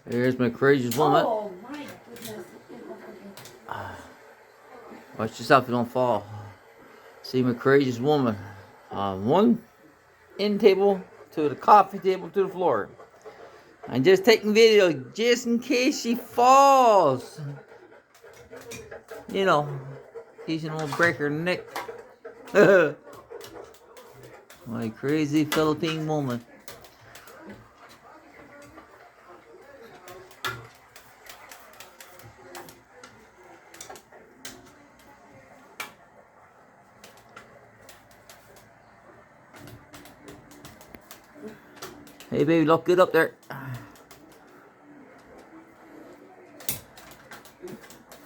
Here's my craziest woman. Oh my goodness. Watch yourself, you don't fall. See my craziest woman. One end table to the coffee table to the floor. I'm just taking video just in case she falls. You know, she's an old break her neck. My crazy Philippine woman. Hey baby, look good up there.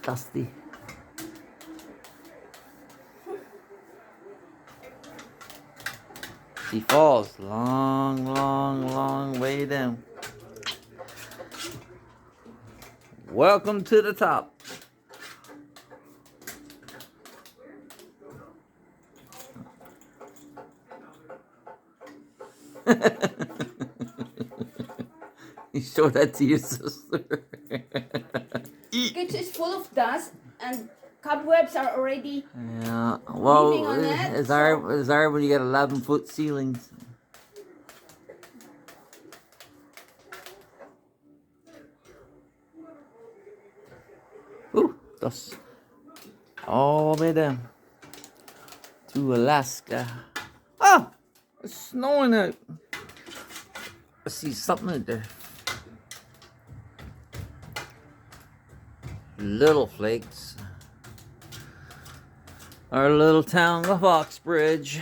Dusty. She falls long, long, long way down. Welcome to the top. You show that to your sister. Kitchen is full of dust and cobwebs are already Yeah, well, leaving on it. it's hard when you got 11-foot ceilings. Ooh, dust all the way down to Alaska. Ah, it's snowing out. I see something out there. Little flakes. Our little town of Oxbridge.